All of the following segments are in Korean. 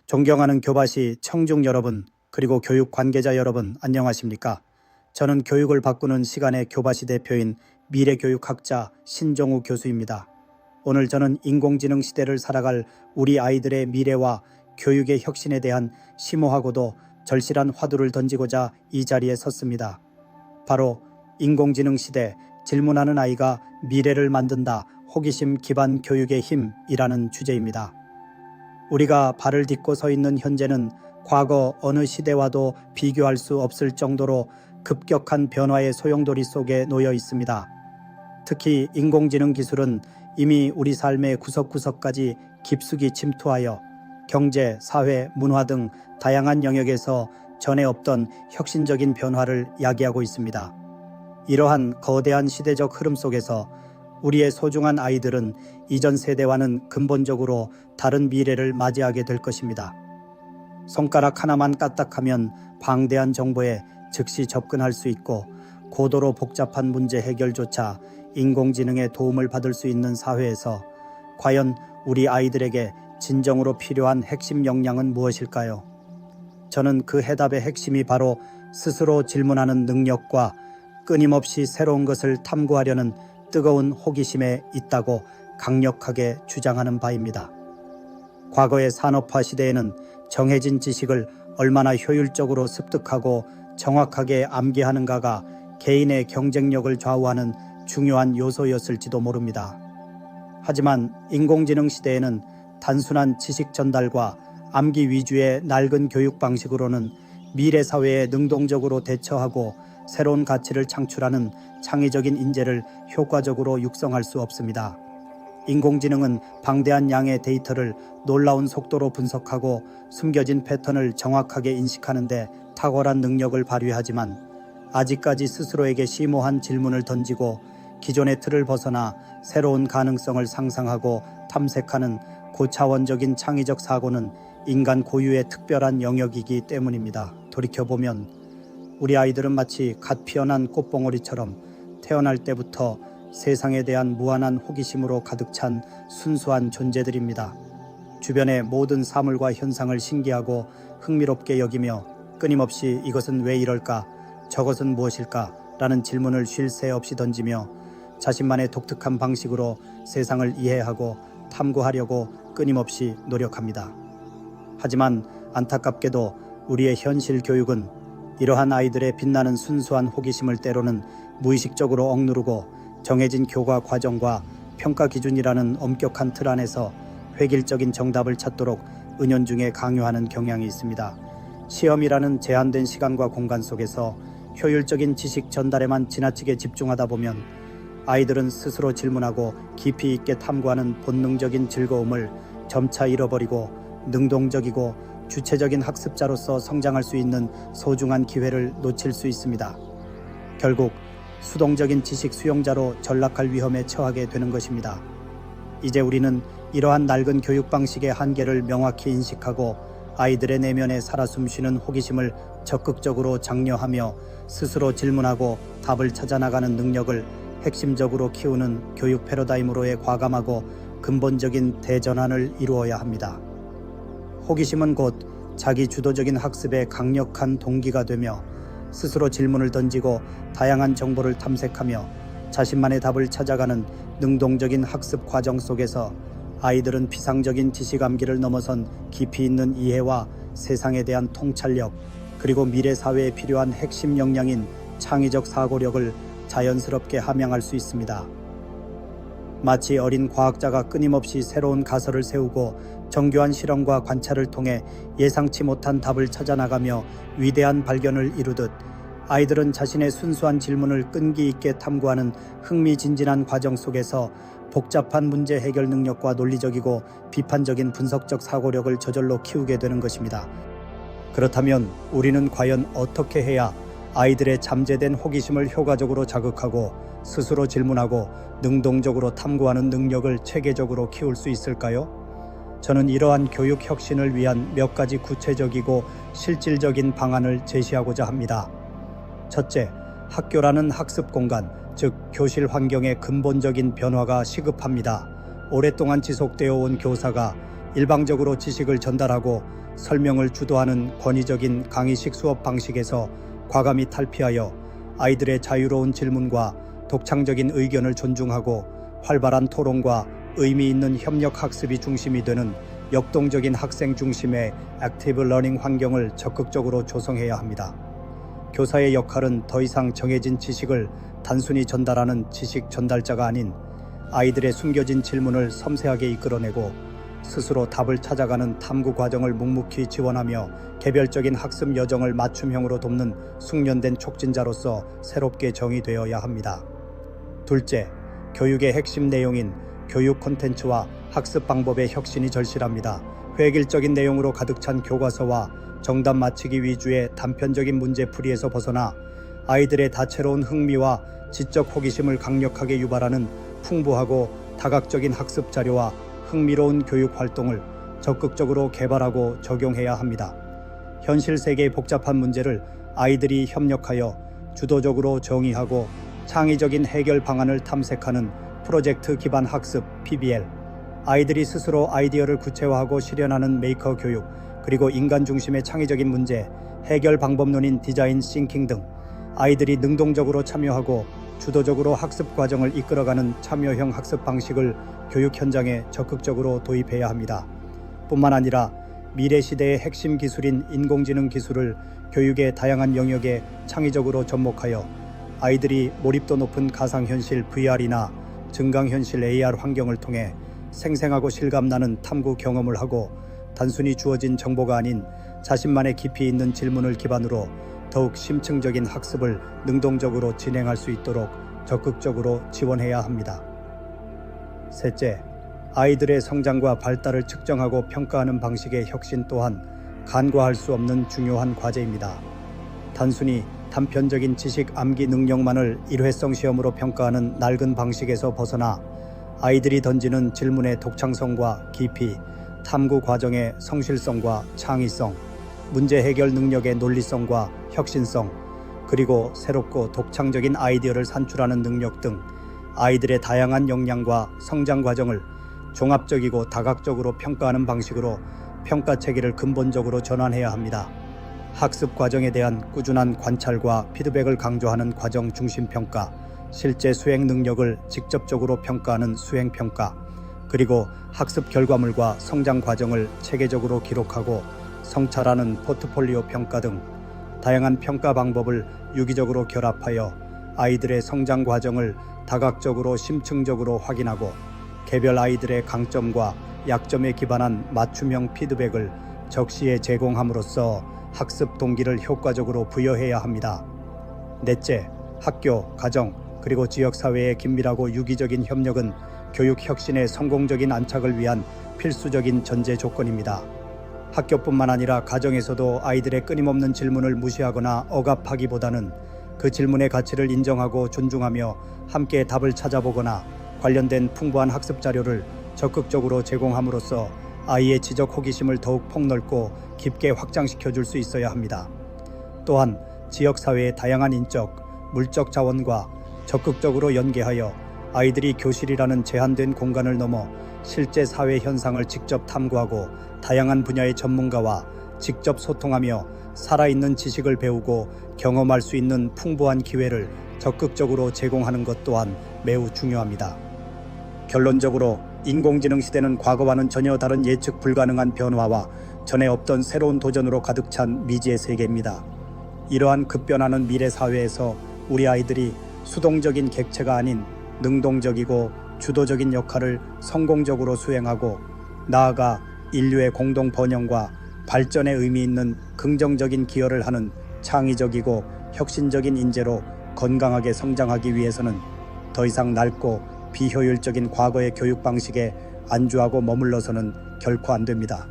존경하는 교바시 청중 여러분, 그리고 교육 관계자 여러분, 안녕하십니까? 저는 교육을 바꾸는 시간의 교바시 대표인 미래교육학자 신종우 교수입니다. 오늘 저는 인공지능 시대를 살아갈 우리 아이들의 미래와 교육의 혁신에 대한 심오하고도 절실한 화두를 던지고자 이 자리에 섰습니다. 바로 인공지능 시대, 질문하는 아이가 미래를 만든다, 호기심 기반 교육의 힘이라는 주제입니다. 우리가 발을 딛고 서 있는 현재는 과거 어느 시대와도 비교할 수 없을 정도로 급격한 변화의 소용돌이 속에 놓여 있습니다. 특히 인공지능 기술은 이미 우리 삶의 구석구석까지 깊숙이 침투하여 경제, 사회, 문화 등 다양한 영역에서 전에 없던 혁신적인 변화를 야기하고 있습니다. 이러한 거대한 시대적 흐름 속에서 우리의 소중한 아이들은 이전 세대와는 근본적으로 다른 미래를 맞이하게 될 것입니다. 손가락 하나만 까딱하면 방대한 정보에 즉시 접근할 수 있고 고도로 복잡한 문제 해결조차 인공지능의 도움을 받을 수 있는 사회에서 과연 우리 아이들에게 진정으로 필요한 핵심 역량은 무엇일까요? 저는 그 해답의 핵심이 바로 스스로 질문하는 능력과 끊임없이 새로운 것을 탐구하려는 뜨거운 호기심에 있다고 강력하게 주장하는 바입니다. 과거의 산업화 시대에는 정해진 지식을 얼마나 효율적으로 습득하고 정확하게 암기하는가가 개인의 경쟁력을 좌우하는 중요한 요소였을지도 모릅니다. 하지만 인공지능 시대에는 단순한 지식 전달과 암기 위주의 낡은 교육 방식으로는 미래 사회에 능동적으로 대처하고 새로운 가치를 창출하는 창의적인 인재를 효과적으로 육성할 수 없습니다. 인공지능은 방대한 양의 데이터를 놀라운 속도로 분석하고 숨겨진 패턴을 정확하게 인식하는 데 탁월한 능력을 발휘하지만 아직까지 스스로에게 심오한 질문을 던지고 기존의 틀을 벗어나 새로운 가능성을 상상하고 탐색하는 고차원적인 창의적 사고는 인간 고유의 특별한 영역이기 때문입니다. 돌이켜보면 우리 아이들은 마치 갓 피어난 꽃봉오리처럼 태어날 때부터 세상에 대한 무한한 호기심으로 가득 찬 순수한 존재들입니다. 주변의 모든 사물과 현상을 신기하고 흥미롭게 여기며 끊임없이 이것은 왜 이럴까, 저것은 무엇일까 라는 질문을 쉴 새 없이 던지며 자신만의 독특한 방식으로 세상을 이해하고 탐구하려고 끊임없이 노력합니다. 하지만 안타깝게도 우리의 현실 교육은 이러한 아이들의 빛나는 순수한 호기심을 때로는 무의식적으로 억누르고 정해진 교과 과정과 평가 기준이라는 엄격한 틀 안에서 획일적인 정답을 찾도록 은연중에 강요하는 경향이 있습니다. 시험이라는 제한된 시간과 공간 속에서 효율적인 지식 전달에만 지나치게 집중하다 보면 아이들은 스스로 질문하고 깊이 있게 탐구하는 본능적인 즐거움을 점차 잃어버리고 능동적이고 주체적인 학습자로서 성장할 수 있는 소중한 기회를 놓칠 수 있습니다. 결국 수동적인 지식 수용자로 전락할 위험에 처하게 되는 것입니다. 이제 우리는 이러한 낡은 교육 방식의 한계를 명확히 인식하고 아이들의 내면에 살아 숨쉬는 호기심을 적극적으로 장려하며 스스로 질문하고 답을 찾아나가는 능력을 핵심적으로 키우는 교육 패러다임으로의 과감하고 근본적인 대전환을 이루어야 합니다. 호기심은 곧 자기 주도적인 학습의 강력한 동기가 되며 스스로 질문을 던지고 다양한 정보를 탐색하며 자신만의 답을 찾아가는 능동적인 학습 과정 속에서 아이들은 피상적인 지식 암기를 넘어선 깊이 있는 이해와 세상에 대한 통찰력, 그리고 미래 사회에 필요한 핵심 역량인 창의적 사고력을 자연스럽게 함양할 수 있습니다. 마치 어린 과학자가 끊임없이 새로운 가설을 세우고 정교한 실험과 관찰을 통해 예상치 못한 답을 찾아나가며 위대한 발견을 이루듯 아이들은 자신의 순수한 질문을 끈기 있게 탐구하는 흥미진진한 과정 속에서 복잡한 문제 해결 능력과 논리적이고 비판적인 분석적 사고력을 저절로 키우게 되는 것입니다. 그렇다면 우리는 과연 어떻게 해야 아이들의 잠재된 호기심을 효과적으로 자극하고 스스로 질문하고 능동적으로 탐구하는 능력을 체계적으로 키울 수 있을까요? 저는 이러한 교육 혁신을 위한 몇 가지 구체적이고 실질적인 방안을 제시하고자 합니다. 첫째, 학교라는 학습 공간, 즉 교실 환경의 근본적인 변화가 시급합니다. 오랫동안 지속되어 온 교사가 일방적으로 지식을 전달하고 설명을 주도하는 권위적인 강의식 수업 방식에서 과감히 탈피하여 아이들의 자유로운 질문과 독창적인 의견을 존중하고 활발한 토론과 의미 있는 협력 학습이 중심이 되는 역동적인 학생 중심의 액티브 러닝 환경을 적극적으로 조성해야 합니다. 교사의 역할은 더 이상 정해진 지식을 단순히 전달하는 지식 전달자가 아닌 아이들의 숨겨진 질문을 섬세하게 이끌어내고 스스로 답을 찾아가는 탐구 과정을 묵묵히 지원하며 개별적인 학습 여정을 맞춤형으로 돕는 숙련된 촉진자로서 새롭게 정의되어야 합니다. 둘째, 교육의 핵심 내용인 교육 콘텐츠와 학습 방법의 혁신이 절실합니다. 획일적인 내용으로 가득 찬 교과서와 정답 맞히기 위주의 단편적인 문제풀이에서 벗어나 아이들의 다채로운 흥미와 지적 호기심을 강력하게 유발하는 풍부하고 다각적인 학습 자료와 흥미로운 교육 활동을 적극적으로 개발하고 적용해야 합니다. 현실 세계의 복잡한 문제를 아이들이 협력하여 주도적으로 정의하고 창의적인 해결 방안을 탐색하는 프로젝트 기반 학습 PBL, 아이들이 스스로 아이디어를 구체화하고 실현하는 메이커 교육, 그리고 인간 중심의 창의적인 문제 해결 방법론인 디자인 싱킹 등 아이들이 능동적으로 참여하고 주도적으로 학습 과정을 이끌어가는 참여형 학습 방식을 교육 현장에 적극적으로 도입해야 합니다. 뿐만 아니라 미래 시대의 핵심 기술인 인공지능 기술을 교육의 다양한 영역에 창의적으로 접목하여 아이들이 몰입도 높은 가상현실 VR이나 증강현실 AR 환경을 통해 생생하고 실감나는 탐구 경험을 하고 단순히 주어진 정보가 아닌 자신만의 깊이 있는 질문을 기반으로 더욱 심층적인 학습을 능동적으로 진행할 수 있도록 적극적으로 지원해야 합니다. 셋째, 아이들의 성장과 발달을 측정하고 평가하는 방식의 혁신 또한 간과할 수 없는 중요한 과제입니다. 단순히 단편적인 지식 암기 능력만을 일회성 시험으로 평가하는 낡은 방식에서 벗어나 아이들이 던지는 질문의 독창성과 깊이, 탐구 과정의 성실성과 창의성, 문제 해결 능력의 논리성과 혁신성, 그리고 새롭고 독창적인 아이디어를 산출하는 능력 등 아이들의 다양한 역량과 성장 과정을 종합적이고 다각적으로 평가하는 방식으로 평가 체계를 근본적으로 전환해야 합니다. 학습 과정에 대한 꾸준한 관찰과 피드백을 강조하는 과정 중심 평가, 실제 수행 능력을 직접적으로 평가하는 수행 평가, 그리고 학습 결과물과 성장 과정을 체계적으로 기록하고 성찰하는 포트폴리오 평가 등 다양한 평가 방법을 유기적으로 결합하여 아이들의 성장 과정을 다각적으로 심층적으로 확인하고 개별 아이들의 강점과 약점에 기반한 맞춤형 피드백을 적시에 제공함으로써 학습 동기를 효과적으로 부여해야 합니다. 넷째, 학교, 가정, 그리고 지역사회의 긴밀하고 유기적인 협력은 교육 혁신의 성공적인 안착을 위한 필수적인 전제 조건입니다. 학교뿐만 아니라 가정에서도 아이들의 끊임없는 질문을 무시하거나 억압하기보다는 그 질문의 가치를 인정하고 존중하며 함께 답을 찾아보거나 관련된 풍부한 학습 자료를 적극적으로 제공함으로써 아이의 지적 호기심을 더욱 폭넓고 깊게 확장시켜 줄 수 있어야 합니다. 또한 지역사회의 다양한 인적, 물적 자원과 적극적으로 연계하여 아이들이 교실이라는 제한된 공간을 넘어 실제 사회 현상을 직접 탐구하고 다양한 분야의 전문가와 직접 소통하며 살아있는 지식을 배우고 경험할 수 있는 풍부한 기회를 적극적으로 제공하는 것 또한 매우 중요합니다. 결론적으로 인공지능 시대는 과거와는 전혀 다른 예측 불가능한 변화와 전에 없던 새로운 도전으로 가득 찬 미지의 세계입니다. 이러한 급변하는 미래 사회에서 우리 아이들이 수동적인 객체가 아닌 능동적이고 주도적인 역할을 성공적으로 수행하고 나아가 인류의 공동 번영과 발전에 의미 있는 긍정적인 기여를 하는 창의적이고 혁신적인 인재로 건강하게 성장하기 위해서는 더 이상 낡고 비효율적인 과거의 교육 방식에 안주하고 머물러서는 결코 안 됩니다.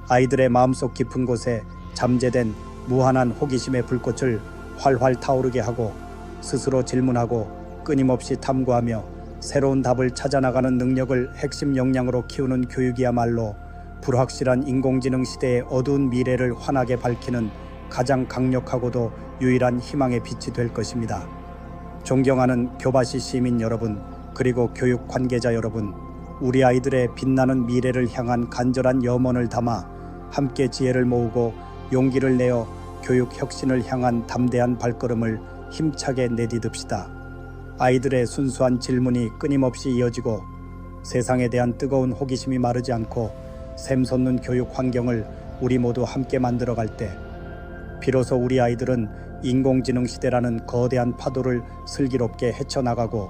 아이들의 마음속 깊은 곳에 잠재된 무한한 호기심의 불꽃을 활활 타오르게 하고 스스로 질문하고 끊임없이 탐구하며 새로운 답을 찾아나가는 능력을 핵심 역량으로 키우는 교육이야말로 불확실한 인공지능 시대의 어두운 미래를 환하게 밝히는 가장 강력하고도 유일한 희망의 빛이 될 것입니다. 존경하는 교바시 시민 여러분, 그리고 교육 관계자 여러분, 우리 아이들의 빛나는 미래를 향한 간절한 염원을 담아 함께 지혜를 모으고 용기를 내어 교육 혁신을 향한 담대한 발걸음을 힘차게 내디듭시다. 아이들의 순수한 질문이 끊임없이 이어지고 세상에 대한 뜨거운 호기심이 마르지 않고 샘솟는 교육 환경을 우리 모두 함께 만들어갈 때 비로소 우리 아이들은 인공지능 시대라는 거대한 파도를 슬기롭게 헤쳐나가고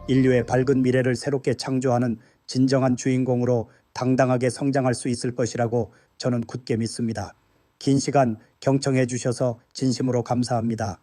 인류의 밝은 미래를 새롭게 창조하는 진정한 주인공으로 당당하게 성장할 수 있을 것이라고 저는 굳게 믿습니다. 긴 시간 경청해 주셔서 진심으로 감사합니다.